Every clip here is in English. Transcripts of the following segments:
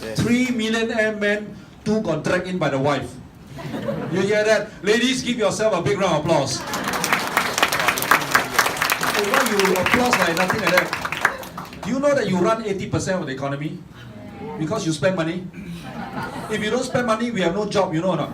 3 millionaire men, 2 got dragged in by the wife. You hear that? Ladies, give yourself a big round of applause. Hey, why you applause like nothing like that? Do you know that you run 80% of the economy? Because you spend money? If you don't spend money, we have no job, you know or not?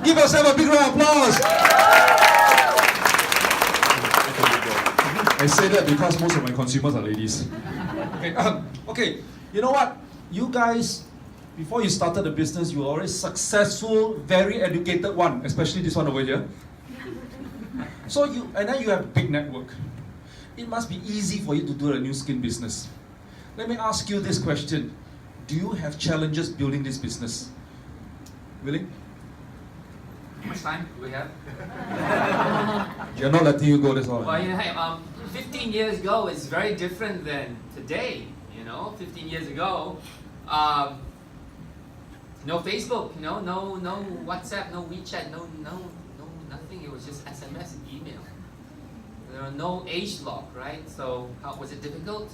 Give yourself a big round of applause! I say that because most of my consumers are ladies. Okay, okay, you know what? You guys, before you started the business, you were already successful, very educated one, especially this one over here. So and then you have a big network. It must be easy for you to do a new skin business. Let me ask you this question. Do you have challenges building this business? Willing? How much time do we have? You're not letting you go, that's all. Well, 15 years ago is very different than today. 15 years ago, no Facebook, no WhatsApp, no WeChat, no nothing. It was just SMS and email. There were no age lock, right? So how was it difficult?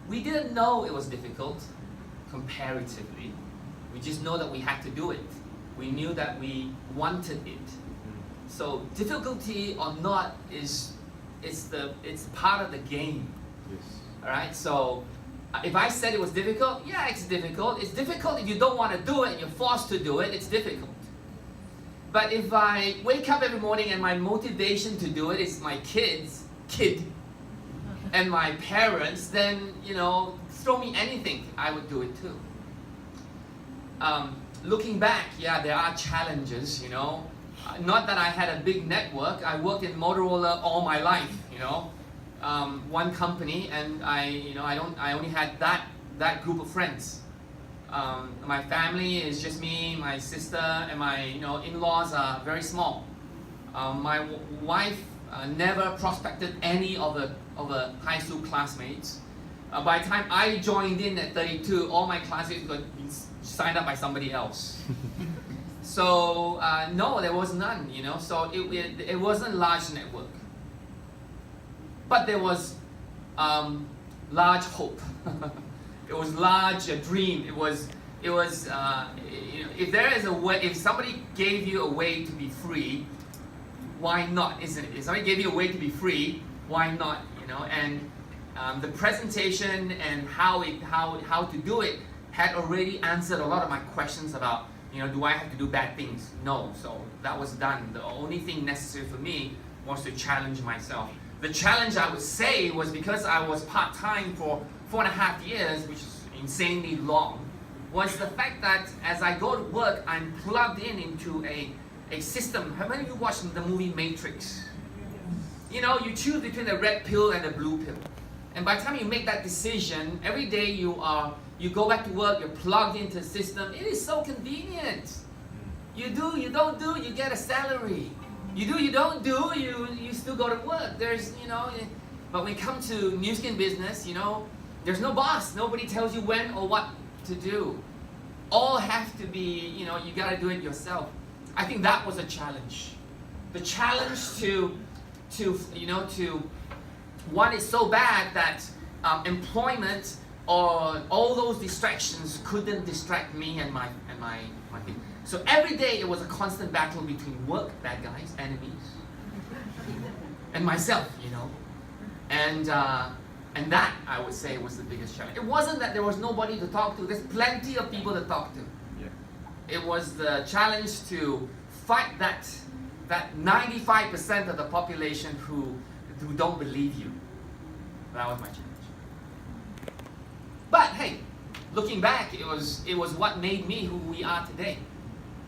We didn't know it was difficult comparatively. We just know that we had to do it. We knew that we wanted it. So difficulty or not it's part of the game. Yes. All right. So if I said it was difficult, yeah, it's difficult. It's difficult if you don't want to do it and you're forced to do it. It's difficult. But if I wake up every morning and my motivation to do it is my kid, and my parents, then throw me anything, I would do it too. Looking back, yeah, there are challenges. Not that I had a big network. I worked in Motorola all my life. One company, and I only had that group of friends. My family is just me, my sister, and my in-laws are very small. My wife never prospected any of the high school classmates. By the time I joined in at 32, all my classmates got signed up by somebody else. So no, there was none. So it wasn't a large network. But there was large hope. It was large dream. It was if there is a way, if somebody gave you a way to be free, why not? Isn't it? If somebody gave you a way to be free, why not? And the presentation and how to do it had already answered a lot of my questions about do I have to do bad things? No. So that was done. The only thing necessary for me was to challenge myself. The challenge, I would say, was because I was part-time for 4.5 years, which is insanely long, was the fact that as I go to work, I'm plugged into a system. How many of you watched the movie Matrix? You choose between the red pill and the blue pill. And by the time you make that decision, every day you go back to work, you're plugged into the system. It is so convenient. You do, you don't do, you get a salary. You do, you don't do, you still go to work. There's, but when it comes to new skin business, there's no boss. Nobody tells you when or what to do. All have to be, you gotta do it yourself. I think that was a challenge. The challenge to one is so bad that employment or all those distractions couldn't distract me and my thing. So every day it was a constant battle between work, bad guys, enemies, and myself, and that I would say was the biggest challenge. It wasn't that there was nobody to talk to. There's plenty of people to talk to. Yeah. It was the challenge to fight that 95% of the population who don't believe you. That was my challenge. But hey, looking back, it was what made me who we are today.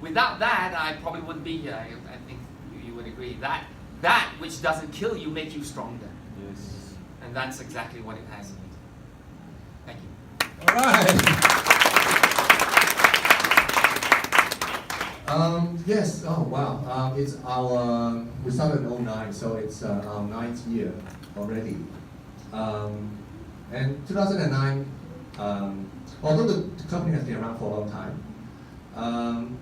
Without that, I probably wouldn't be here. I think you would agree. That which doesn't kill you makes you stronger. Yes. And that's exactly what it has. Thank you. All right. Yes. Oh wow. It's we started in 2009, so it's our 9th year already. And 2009, although the company has been around for a long time,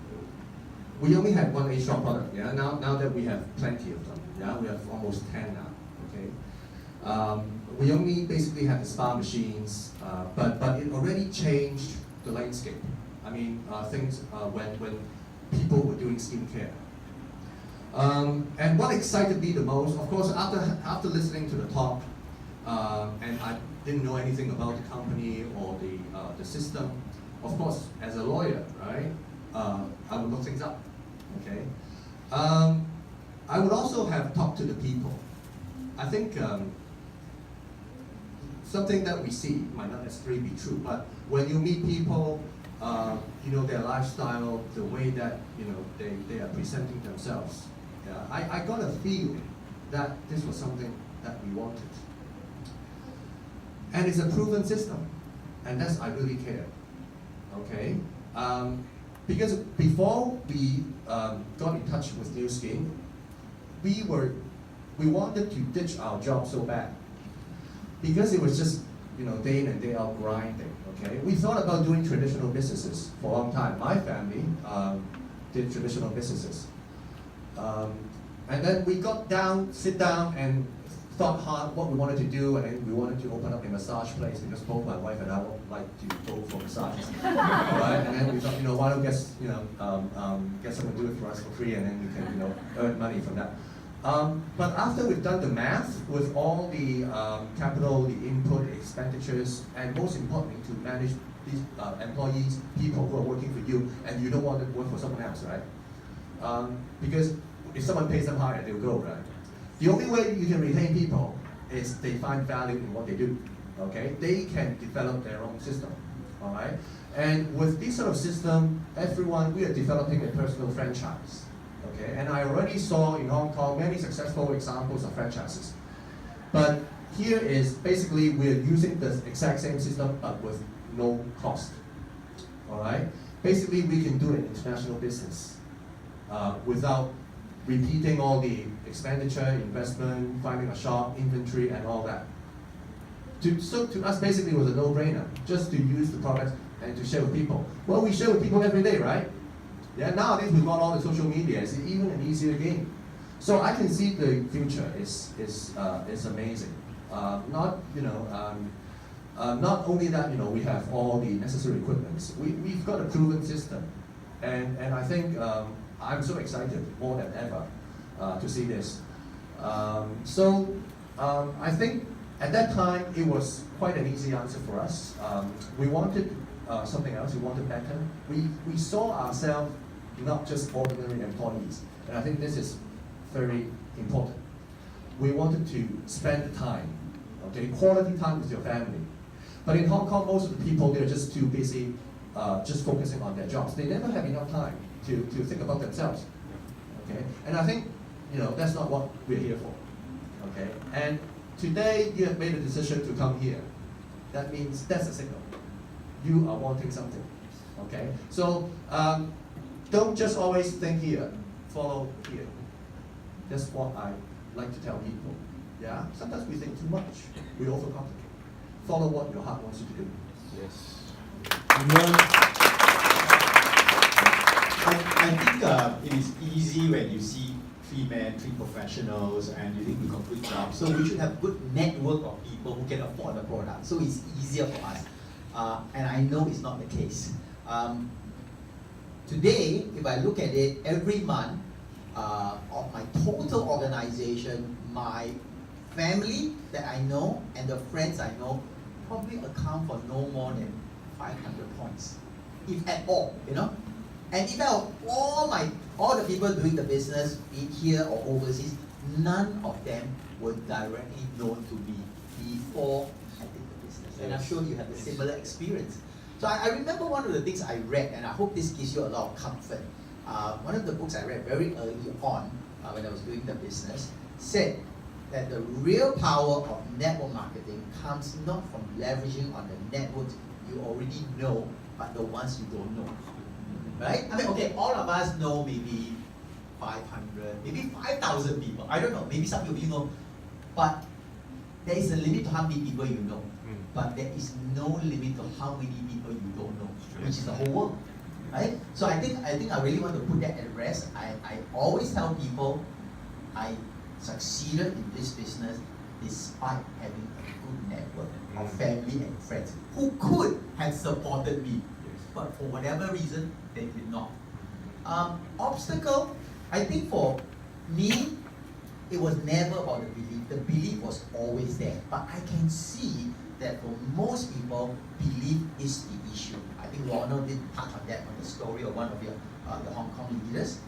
we only had one A-strong product. Yeah. Now that we have plenty of them. Yeah. We have almost 10 now. Okay. We only basically have the spa machines, but it already changed the landscape. I mean, things when people were doing skincare. And what excited me the most, of course, after listening to the talk, and I didn't know anything about the company or the system. Of course, as a lawyer, right, I would look things up. Okay. I would also have talked to the people. I think something that we see might not necessarily be true, but when you meet people, you know, their lifestyle, the way that, you know, they are presenting themselves. Yeah, I got a feeling that this was something that we wanted. And it's a proven system, and that's I really care. Okay, because before we got in touch with New Scheme, we wanted to ditch our job so bad because it was just, you know, day in and day out grinding. Okay, we thought about doing traditional businesses for a long time. My family did traditional businesses, and then we sit down and thought hard what we wanted to do, and then we wanted to open up a massage place because both my wife and I would like to go for massages. Right? And then we thought, you know, why don't get someone to do it for us for free, and then we can, you know, earn money from that. But after we've done the math with all the capital, the input, expenditures, and most importantly, to manage these employees, people who are working for you, and you don't want to work for someone else, right? Because if someone pays them higher, they'll go, right? The only way you can retain people is they find value in what they do, okay? They can develop their own system, all right? And with this sort of system, we are developing a personal franchise, okay? And I already saw in Hong Kong many successful examples of franchises. But here is basically we're using the exact same system but with no cost, all right? Basically, we can do an international business without repeating all the expenditure, investment, finding a shop, inventory, and all that. So to us, basically, it was a no-brainer, just to use the product and to share with people. Well, we share with people every day, right? Yeah, nowadays we've got all the social media, it's even an easier game. So I can see the future is amazing. Not only that, you know, we have all the necessary equipment. We've got a proven system, and I think I'm so excited more than ever to see this. I think at that time it was quite an easy answer for us. We wanted something else. We wanted better. We saw ourselves not just ordinary employees, and I think this is very important. We wanted to spend the time, okay, quality time with your family. But in Hong Kong, most of the people, they're just too busy just focusing on their jobs. They never have enough time to think about themselves, okay? And I think, you know, that's not what we're here for, okay? And today, you have made a decision to come here. That means that's a signal. You are wanting something, okay? So don't just always think here, follow here. That's what I like to tell people, yeah? Sometimes we think too much, we overcomplicate. Follow what your heart wants you to do. Yes. I think it is easy when you see 3 men, 3 professionals, and you think we got good jobs. So we should have good network of people who can afford the product. So it's easier for us. And I know it's not the case. Today, if I look at it, every month, of my total organization, my family that I know and the friends I know probably account for no more than 500 points, if at all, you know. And even all the people doing the business, be it here or overseas, none of them were directly known to me before I did the business. And I'm sure you have a similar experience. So I remember one of the things I read, and I hope this gives you a lot of comfort. One of the books I read very early on when I was doing the business said that the real power of network marketing comes not from leveraging on the networks you already know, but the ones you don't know. Right? I mean, okay, all of us know maybe 500, maybe 5,000 people. I don't know, maybe some of you know. But there is a limit to how many people you know. But there is no limit to how many people you don't know, which is the whole world. Right? So I think I really want to put that at rest. I always tell people I succeeded in this business despite having a good network of family and friends who could have supported me. but for whatever reason, they did not. Obstacle, I think for me, it was never about the belief. The belief was always there. But I can see that for most people, belief is the issue. I think Ronald did touch on that on the story of one of your the Hong Kong leaders.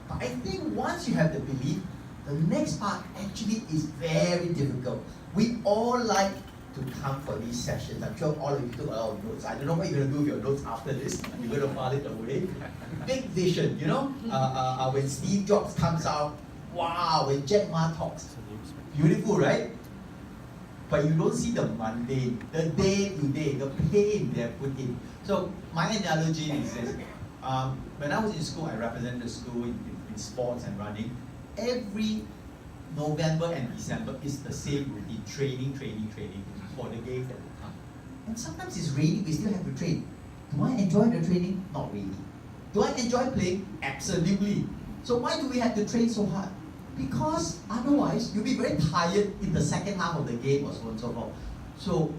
But I think once you have the belief, the next part actually is very difficult. We all like to come for these sessions. I'm sure all of you took a lot of notes. I don't know what you're going to do with your notes after this. You're going to file it away. Big vision, you know? When Steve Jobs comes out, wow, when Jack Ma talks, beautiful, right? But you don't see the mundane, the day-to-day, the pain they have put in. So my analogy is this. When I was in school, I represented the school in sports and running. Every November and December is the same routine, training for the games that will come. And sometimes it's raining, we still have to train. Do I enjoy the training? Not really. Do I enjoy playing? Absolutely. So why do we have to train so hard? Because otherwise, you'll be very tired in the second half of the game or so on and so forth. So,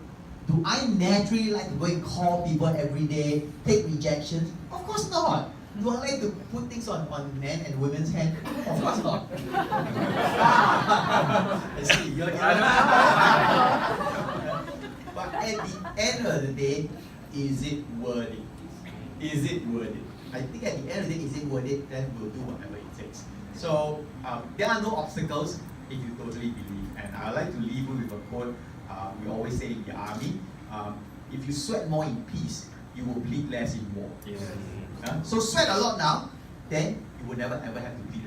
do I naturally like to go and call people every day, take rejections? Of course not. Do I like to put things on men and women's hands? Of course not. I see, you're But at the end of the day, is it worth it? Is it worth it? I think at the end of the day, is it worth it? Then we'll do whatever it takes. So there are no obstacles if you totally believe. And I like to leave you with a quote. We always say in the army, if you sweat more in peace, you will bleed less in war. Yes. So sweat a lot now, then you will never ever have to bleed